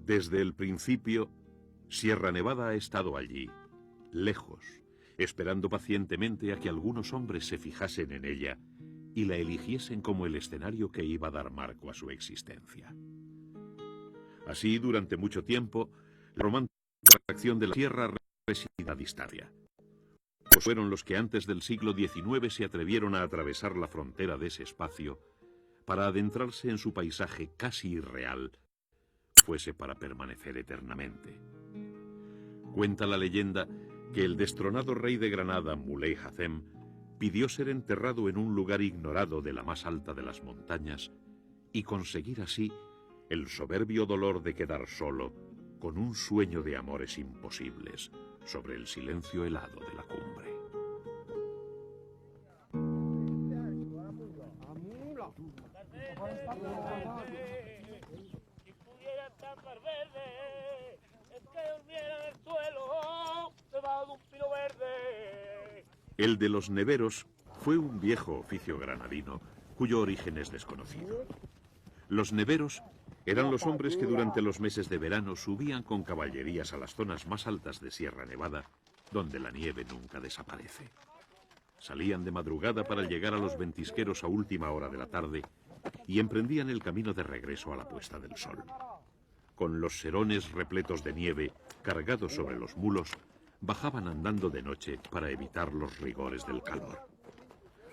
Desde el principio, Sierra Nevada ha estado allí, lejos, esperando pacientemente a que algunos hombres se fijasen en ella y la eligiesen como el escenario que iba a dar marco a su existencia. Así, durante mucho tiempo, la romántica atracción de la Sierra residía a distancia. Pues fueron los que antes del siglo XIX se atrevieron a atravesar la frontera de ese espacio para adentrarse en su paisaje casi irreal, fuese para permanecer eternamente. Cuenta la leyenda que el destronado rey de Granada, Muley Hacem, pidió ser enterrado en un lugar ignorado de la más alta de las montañas y conseguir así el soberbio dolor de quedar solo con un sueño de amores imposibles sobre el silencio helado de la cumbre. El de los neveros fue un viejo oficio granadino cuyo origen es desconocido. Los neveros eran los hombres que durante los meses de verano subían con caballerías a las zonas más altas de Sierra Nevada, donde la nieve nunca desaparece. Salían de madrugada para llegar a los ventisqueros a última hora de la tarde y emprendían el camino de regreso a la puesta del sol. Con los serones repletos de nieve, cargados sobre los mulos, bajaban andando de noche para evitar los rigores del calor.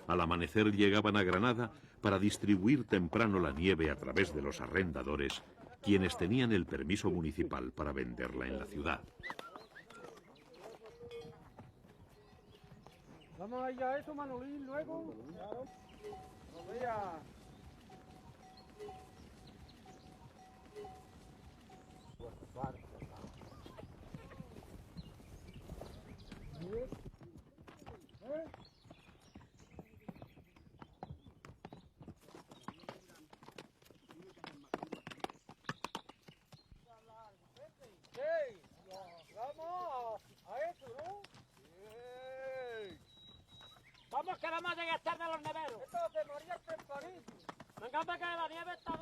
Al amanecer llegaban a Granada para distribuir temprano la nieve a través de los arrendadores, quienes tenían el permiso municipal para venderla en la ciudad. Vamos allá a eso, Manolín, luego. Claro. Vamos que vamos a llegar tarde a los neveros.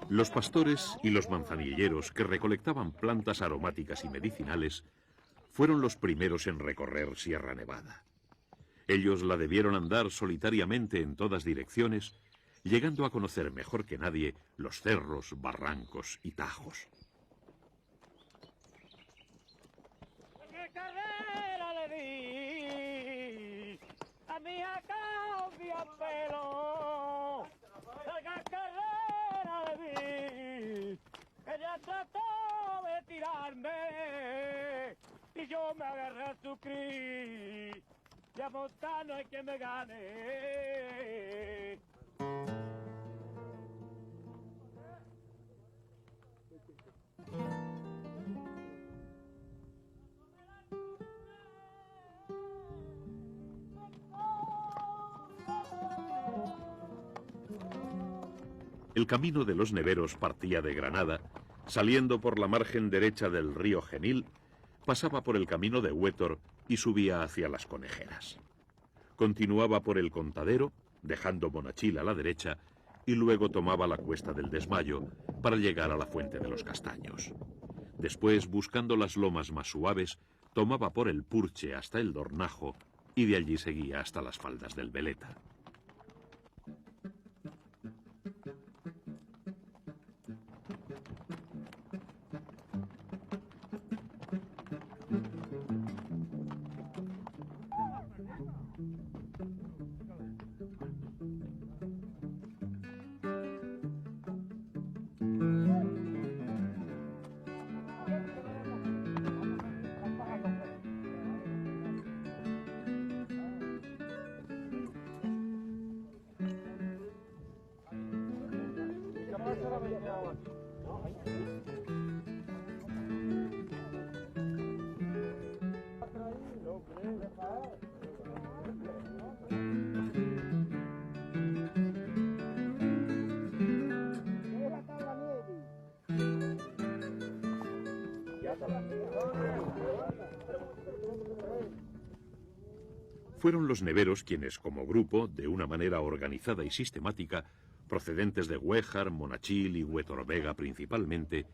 Los pastores y los manzanilleros que recolectaban plantas aromáticas y medicinales fueron los primeros en recorrer Sierra Nevada. Ellos la debieron andar solitariamente en todas direcciones, llegando a conocer mejor que nadie los cerros, barrancos y tajos. ¡Qué carrera le di! ¡A mi cambia pelo! ¡Qué carrera le di! Ella trató de tirarme y yo me agarré a su cris. Ya montar no hay quien me gane. El camino de los neveros partía de Granada, saliendo por la margen derecha del río Genil, pasaba por el camino de Huétor y subía hacia las Conejeras. Continuaba por el Contadero, dejando Monachil a la derecha, y luego tomaba la cuesta del Desmayo para llegar a la Fuente de los Castaños. Después, buscando las lomas más suaves, tomaba por el Purche hasta el Dornajo y de allí seguía hasta las faldas del Veleta. Fueron los neveros quienes, como grupo, de una manera organizada y sistemática, procedentes de Huéjar, Monachil y Huetor Vega principalmente,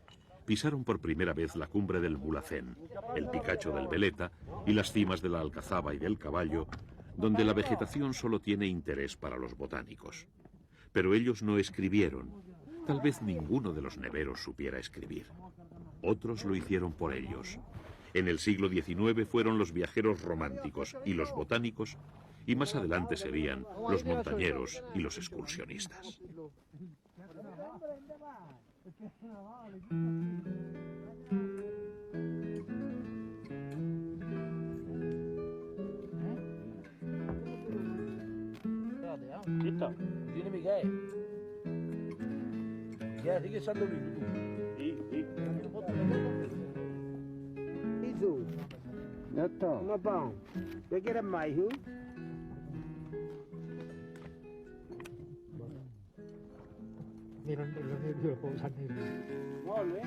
pisaron por primera vez la cumbre del Mulhacén, el Picacho del Veleta y las cimas de la Alcazaba y del Caballo, donde la vegetación solo tiene interés para los botánicos. Pero ellos no escribieron. Tal vez ninguno de los neveros supiera escribir. Otros lo hicieron por ellos. En el siglo XIX fueron los viajeros románticos y los botánicos, y más adelante serían los montañeros y los excursionistas. ¿Listo? ¿Tiene Miguel? Miguel, sigue siendo lindo. Sí. ¿Y tú? Ya está. No, pão. ¿Qué quieres más, hijo? Mira, lo puedo usar negro. Vale.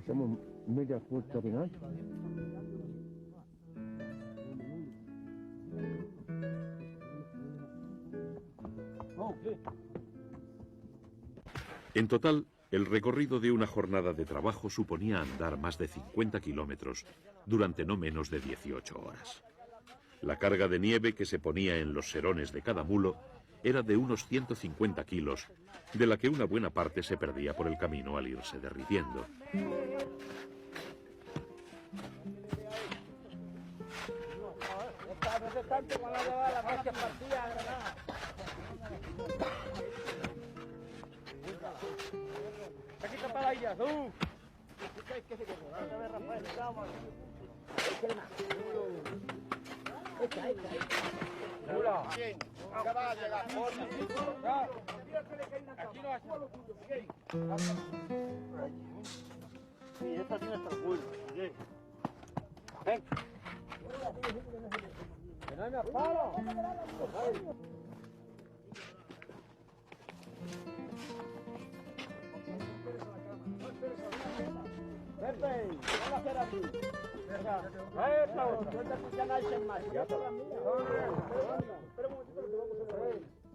Siamo media corta penal. En total, el recorrido de una jornada de trabajo suponía andar más de 50 kilómetros durante no menos de 18 horas. La carga de nieve que se ponía en los serones de cada mulo era de unos 150 kilos, de la que una buena parte se perdía por el camino al irse derritiendo. Sí, esta tiene hasta el culo. Bien. Ven.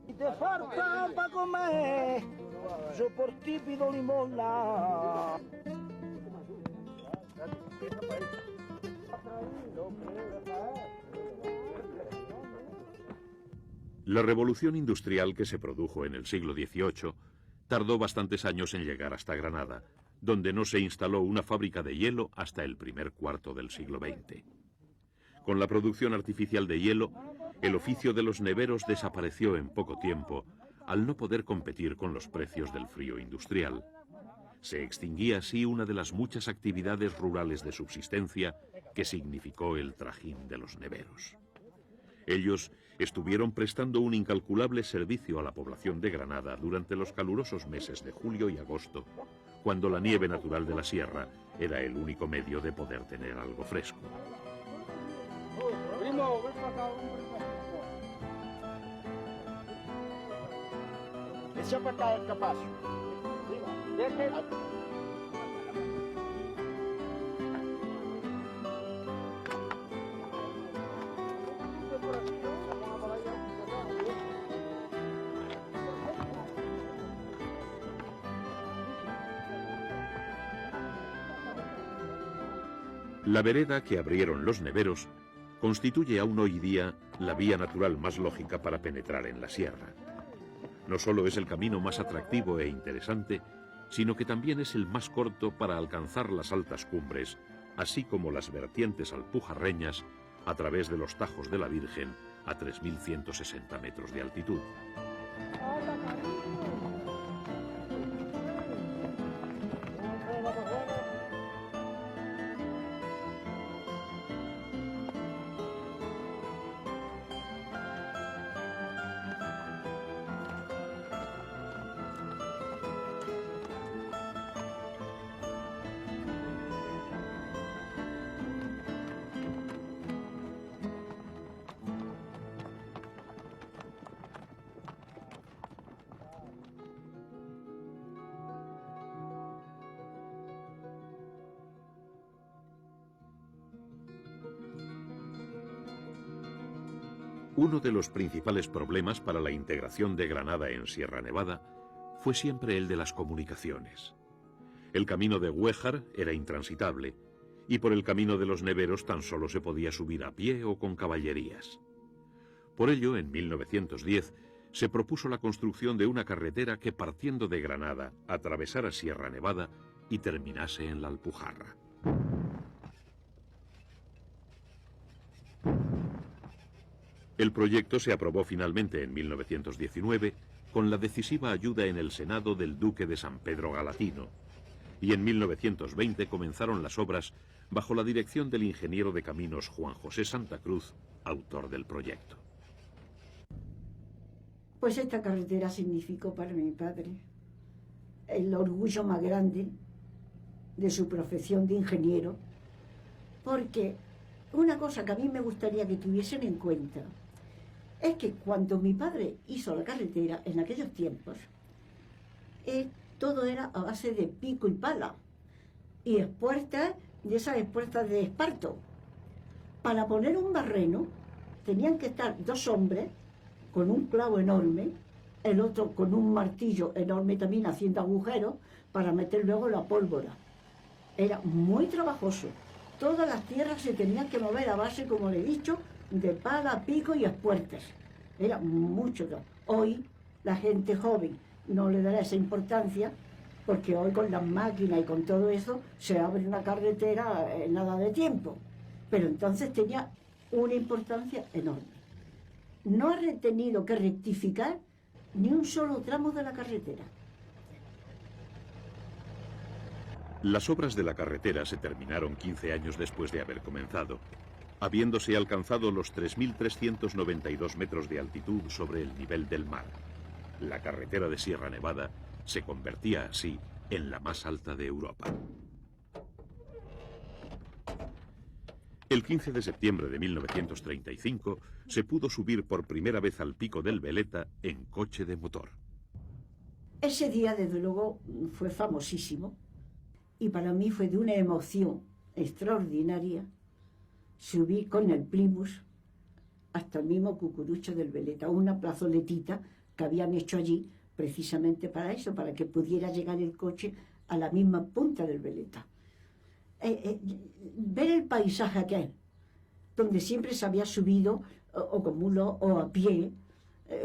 E te falta para comer, yo por ti pido limosna. La revolución industrial que se produjo en el siglo XVIII tardó bastantes años en llegar hasta Granada, donde no se instaló una fábrica de hielo hasta el primer cuarto del siglo XX. Con la producción artificial de hielo, el oficio de los neveros desapareció en poco tiempo, al no poder competir con los precios del frío industrial. Se extinguía así una de las muchas actividades rurales de subsistencia que significó el trajín de los neveros. Ellos estuvieron prestando un incalculable servicio a la población de Granada durante los calurosos meses de julio y agosto, cuando la nieve natural de la sierra era el único medio de poder tener algo fresco. Primo, ven para acá, Ese apertado el capaz. La vereda que abrieron los neveros constituye aún hoy día la vía natural más lógica para penetrar en la sierra. No solo es el camino más atractivo e interesante, sino que también es el más corto para alcanzar las altas cumbres, así como las vertientes alpujarreñas a través de los Tajos de la Virgen a 3.160 metros de altitud. Uno de los principales problemas para la integración de Granada en Sierra Nevada fue siempre el de las comunicaciones. El camino de Güéjar era intransitable y por el camino de los Neveros tan solo se podía subir a pie o con caballerías. Por ello, en 1910, se propuso la construcción de una carretera que, partiendo de Granada, atravesara Sierra Nevada y terminase en la Alpujarra. El proyecto se aprobó finalmente en 1919 con la decisiva ayuda en el Senado del duque de San Pedro Galatino, y en 1920 comenzaron las obras bajo la dirección del ingeniero de caminos Juan José Santa Cruz, autor del proyecto. Pues esta carretera significó para mi padre el orgullo más grande de su profesión de ingeniero, porque una cosa que a mí me gustaría que tuviesen en cuenta es que cuando mi padre hizo la carretera en aquellos tiempos, todo era a base de pico y pala y espuertas, de esas espuertas de esparto. Para poner un barreno tenían que estar dos hombres con un clavo enorme, el otro con un martillo enorme también haciendo agujeros para meter luego la pólvora. Era muy trabajoso. Todas las tierras se tenían que mover a base, como le he dicho, de pala, pico y espuertas. Era mucho trabajo. Hoy la gente joven no le dará esa importancia, porque hoy con las máquinas y con todo eso se abre una carretera en nada de tiempo. Pero entonces tenía una importancia enorme. No ha tenido que rectificar ni un solo tramo de la carretera. Las obras de la carretera se terminaron 15 años después de haber comenzado, habiéndose alcanzado los 3.392 metros de altitud sobre el nivel del mar. La carretera de Sierra Nevada se convertía así en la más alta de Europa. El 15 de septiembre de 1935 se pudo subir por primera vez al pico del Veleta en coche de motor. Ese día, desde luego, fue famosísimo y para mí fue de una emoción extraordinaria subir con el Primus hasta el mismo cucurucho del Veleta, una plazoletita que habían hecho allí precisamente para eso, para que pudiera llegar el coche a la misma punta del Veleta. Ver el paisaje aquel, donde siempre se había subido o con mulo o a pie,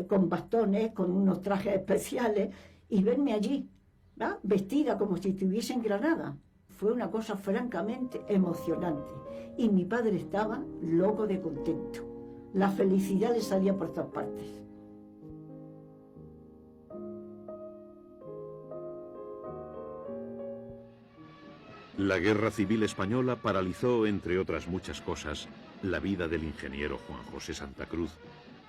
con bastones, con unos trajes especiales, y verme allí, ¿verdad?, vestida como si estuviese en Granada. Fue una cosa francamente emocionante. Y mi padre estaba loco de contento. La felicidad le salía por todas partes. La Guerra Civil Española paralizó, entre otras muchas cosas, la vida del ingeniero Juan José Santa Cruz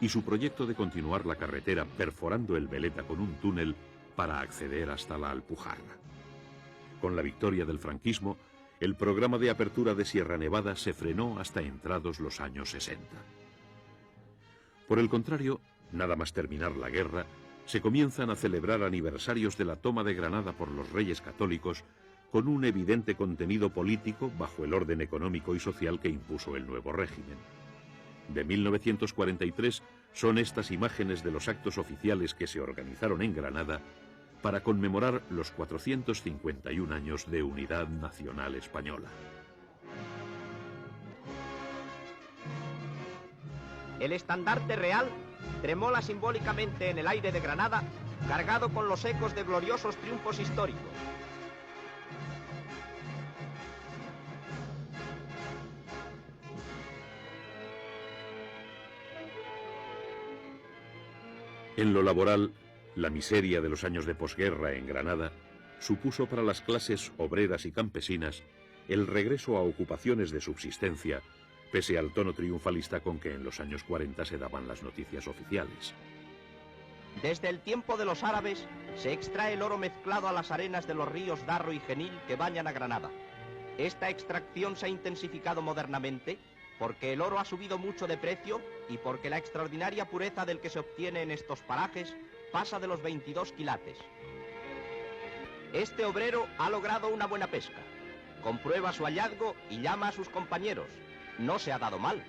y su proyecto de continuar la carretera perforando el Veleta con un túnel para acceder hasta la Alpujarra. Con la victoria del franquismo, el programa de apertura de Sierra Nevada se frenó hasta entrados los años 60. Por el contrario, nada más terminar la guerra, se comienzan a celebrar aniversarios de la toma de Granada por los reyes católicos con un evidente contenido político bajo el orden económico y social que impuso el nuevo régimen. De 1943 son estas imágenes de los actos oficiales que se organizaron en Granada para conmemorar los 451 años de unidad nacional española. El estandarte real tremola simbólicamente en el aire de Granada, cargado con los ecos de gloriosos triunfos históricos. En lo laboral, la miseria de los años de posguerra en Granada supuso para las clases obreras y campesinas el regreso a ocupaciones de subsistencia, pese al tono triunfalista con que en los años 40 se daban las noticias oficiales. Desde el tiempo de los árabes se extrae el oro mezclado a las arenas de los ríos Darro y Genil que bañan a Granada. Esta extracción se ha intensificado modernamente porque el oro ha subido mucho de precio y porque la extraordinaria pureza del que se obtiene en estos parajes pasa de los 22 quilates. Este obrero ha logrado una buena pesca. Comprueba su hallazgo y llama a sus compañeros. No se ha dado mal.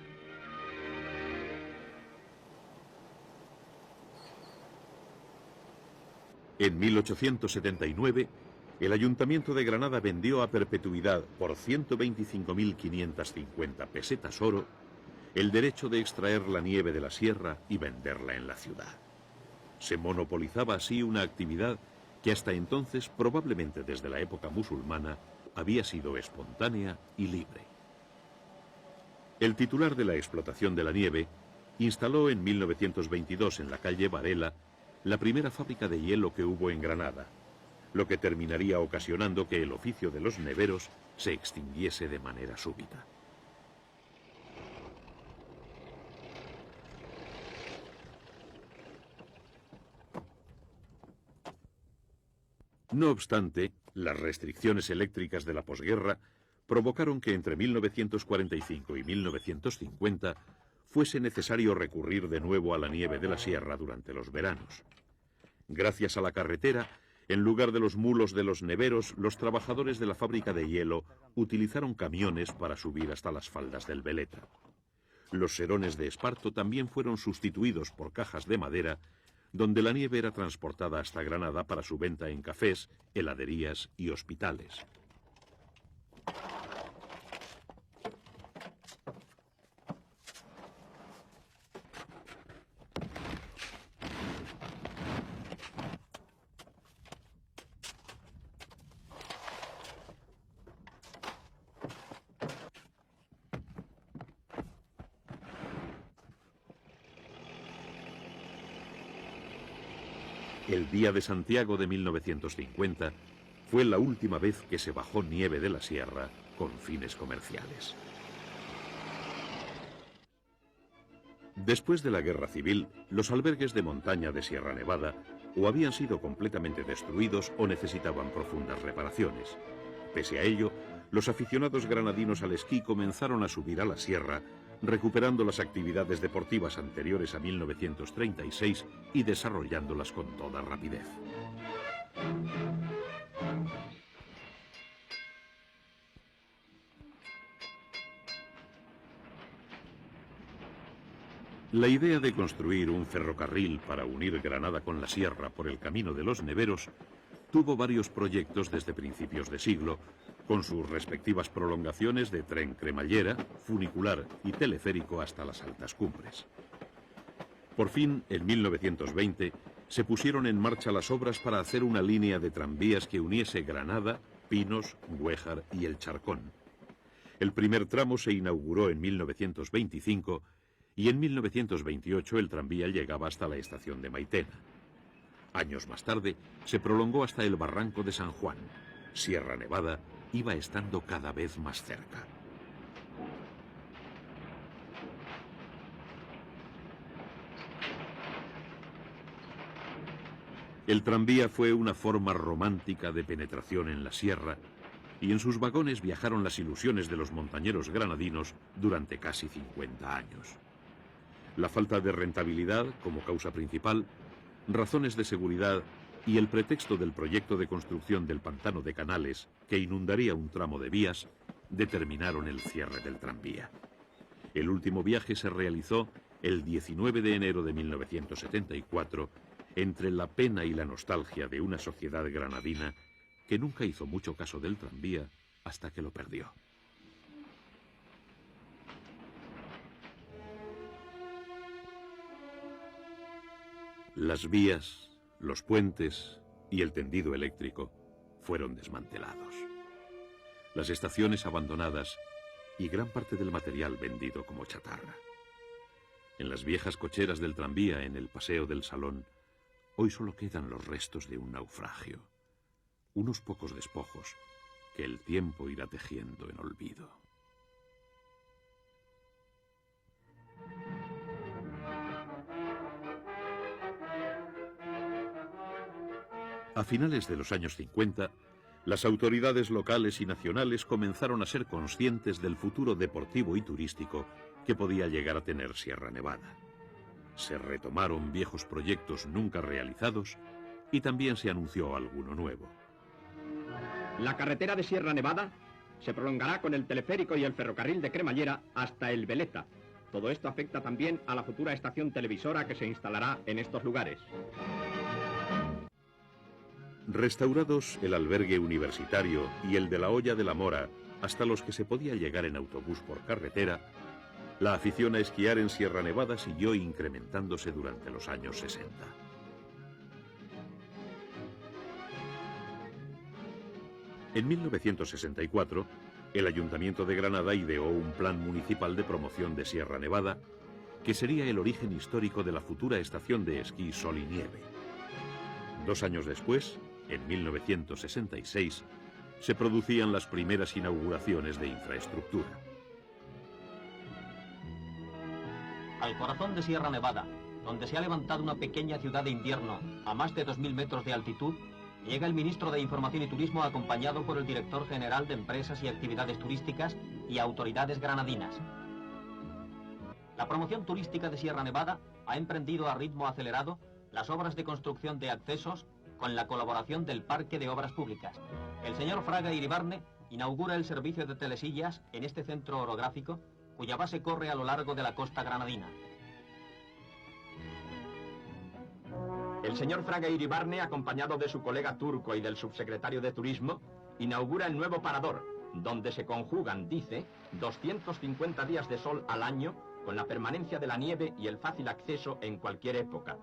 En 1879, el Ayuntamiento de Granada vendió a perpetuidad por 125.550 pesetas oro el derecho de extraer la nieve de la sierra y venderla en la ciudad. Se monopolizaba así una actividad que hasta entonces, probablemente desde la época musulmana, había sido espontánea y libre. El titular de la explotación de la nieve instaló en 1922 en la calle Varela la primera fábrica de hielo que hubo en Granada, lo que terminaría ocasionando que el oficio de los neveros se extinguiese de manera súbita. No obstante, las restricciones eléctricas de la posguerra provocaron que entre 1945 y 1950 fuese necesario recurrir de nuevo a la nieve de la sierra durante los veranos. Gracias a la carretera, en lugar de los mulos de los neveros, los trabajadores de la fábrica de hielo utilizaron camiones para subir hasta las faldas del Veleta. Los serones de esparto también fueron sustituidos por cajas de madera, donde la nieve era transportada hasta Granada para su venta en cafés, heladerías y hospitales. El Día de Santiago de 1950 fue la última vez que se bajó nieve de la sierra con fines comerciales. Después de la Guerra Civil, los albergues de montaña de Sierra Nevada o habían sido completamente destruidos o necesitaban profundas reparaciones. Pese a ello, los aficionados granadinos al esquí comenzaron a subir a la sierra, recuperando las actividades deportivas anteriores a 1936 y desarrollándolas con toda rapidez. La idea de construir un ferrocarril para unir Granada con la sierra por el camino de los neveros tuvo varios proyectos desde principios de siglo, con sus respectivas prolongaciones de tren cremallera, funicular y teleférico hasta las altas cumbres. Por fin, en 1920, se pusieron en marcha las obras para hacer una línea de tranvías que uniese Granada, Pinos, Güéjar y El Charcón. El primer tramo se inauguró en 1925 y en 1928 el tranvía llegaba hasta la estación de Maitena. Años más tarde, se prolongó hasta el Barranco de San Juan. Sierra Nevada iba estando cada vez más cerca. El tranvía fue una forma romántica de penetración en la sierra y en sus vagones viajaron las ilusiones de los montañeros granadinos durante casi 50 años. La falta de rentabilidad como causa principal, razones de seguridad y el pretexto del proyecto de construcción del pantano de Canales, que inundaría un tramo de vías, determinaron el cierre del tranvía. El último viaje se realizó el 19 de enero de 1974, entre la pena y la nostalgia de una sociedad granadina que nunca hizo mucho caso del tranvía hasta que lo perdió. Las vías, los puentes y el tendido eléctrico fueron desmantelados. Las estaciones abandonadas y gran parte del material vendido como chatarra. En las viejas cocheras del tranvía en el Paseo del Salón, hoy solo quedan los restos de un naufragio, unos pocos despojos que el tiempo irá tejiendo en olvido. A finales de los años 50, las autoridades locales y nacionales comenzaron a ser conscientes del futuro deportivo y turístico que podía llegar a tener Sierra Nevada. Se retomaron viejos proyectos nunca realizados y también se anunció alguno nuevo. La carretera de Sierra Nevada se prolongará con el teleférico y el ferrocarril de cremallera hasta el Veleta. Todo esto afecta también a la futura estación televisora que se instalará en estos lugares. Restaurados el albergue universitario y el de la Hoya de la Mora, hasta los que se podía llegar en autobús por carretera, la afición a esquiar en Sierra Nevada siguió incrementándose durante los años 60. En 1964, el Ayuntamiento de Granada ideó un plan municipal de promoción de Sierra Nevada, que sería el origen histórico de la futura estación de esquí Sol y Nieve. 2 años después, en 1966, se producían las primeras inauguraciones de infraestructura. Al corazón de Sierra Nevada, donde se ha levantado una pequeña ciudad de invierno a más de 2000 metros de altitud, llega el ministro de Información y Turismo acompañado por el director general de Empresas y Actividades Turísticas y autoridades granadinas. La promoción turística de Sierra Nevada ha emprendido a ritmo acelerado las obras de construcción de accesos con la colaboración del Parque de Obras Públicas. El señor Fraga Iribarne inaugura el servicio de telesillas en este centro orográfico, cuya base corre a lo largo de la costa granadina. El señor Fraga Iribarne, acompañado de su colega turco y del subsecretario de Turismo, inaugura el nuevo parador, donde se conjugan, dice, 250 días de sol al año, con la permanencia de la nieve y el fácil acceso en cualquier época.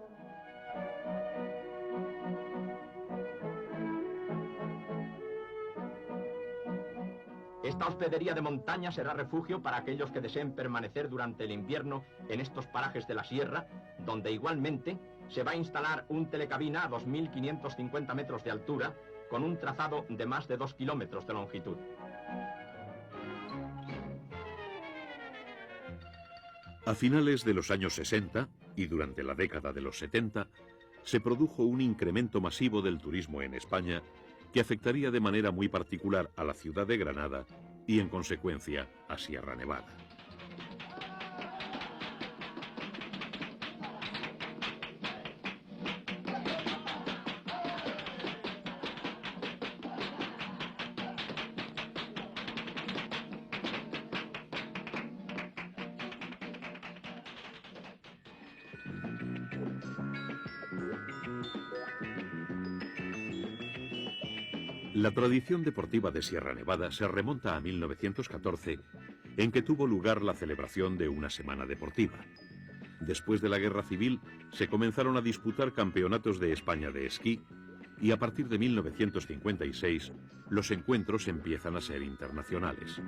Esta hospedería de montaña será refugio para aquellos que deseen permanecer durante el invierno en estos parajes de la sierra, donde igualmente se va a instalar un telecabina a 2.550 metros de altura, con un trazado de más de 2 kilómetros de longitud. A finales de los años 60 y durante la década de los 70, se produjo un incremento masivo del turismo en España que afectaría de manera muy particular a la ciudad de Granada y, en consecuencia, a Sierra Nevada. La tradición deportiva de Sierra Nevada se remonta a 1914, en que tuvo lugar la celebración de una semana deportiva. Después de la Guerra Civil, se comenzaron a disputar campeonatos de España de esquí y a partir de 1956 los encuentros empiezan a ser internacionales.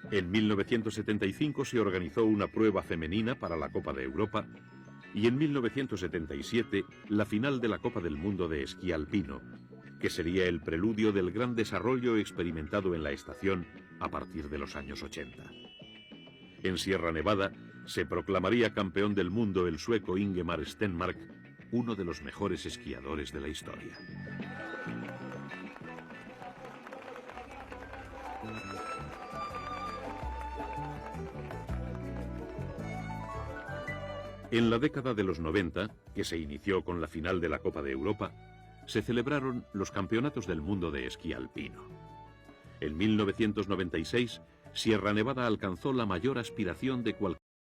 En 1975 se organizó una prueba femenina para la Copa de Europa y en 1977 la final de la Copa del Mundo de Esquí Alpino, que sería el preludio del gran desarrollo experimentado en la estación a partir de los años 80. En Sierra Nevada se proclamaría campeón del mundo el sueco Ingemar Stenmark, uno de los mejores esquiadores de la historia. En la década de los 90, que se inició con la final de la Copa de Europa, se celebraron los Campeonatos del Mundo de Esquí Alpino. En 1996, Sierra Nevada alcanzó la mayor aspiración de cualquier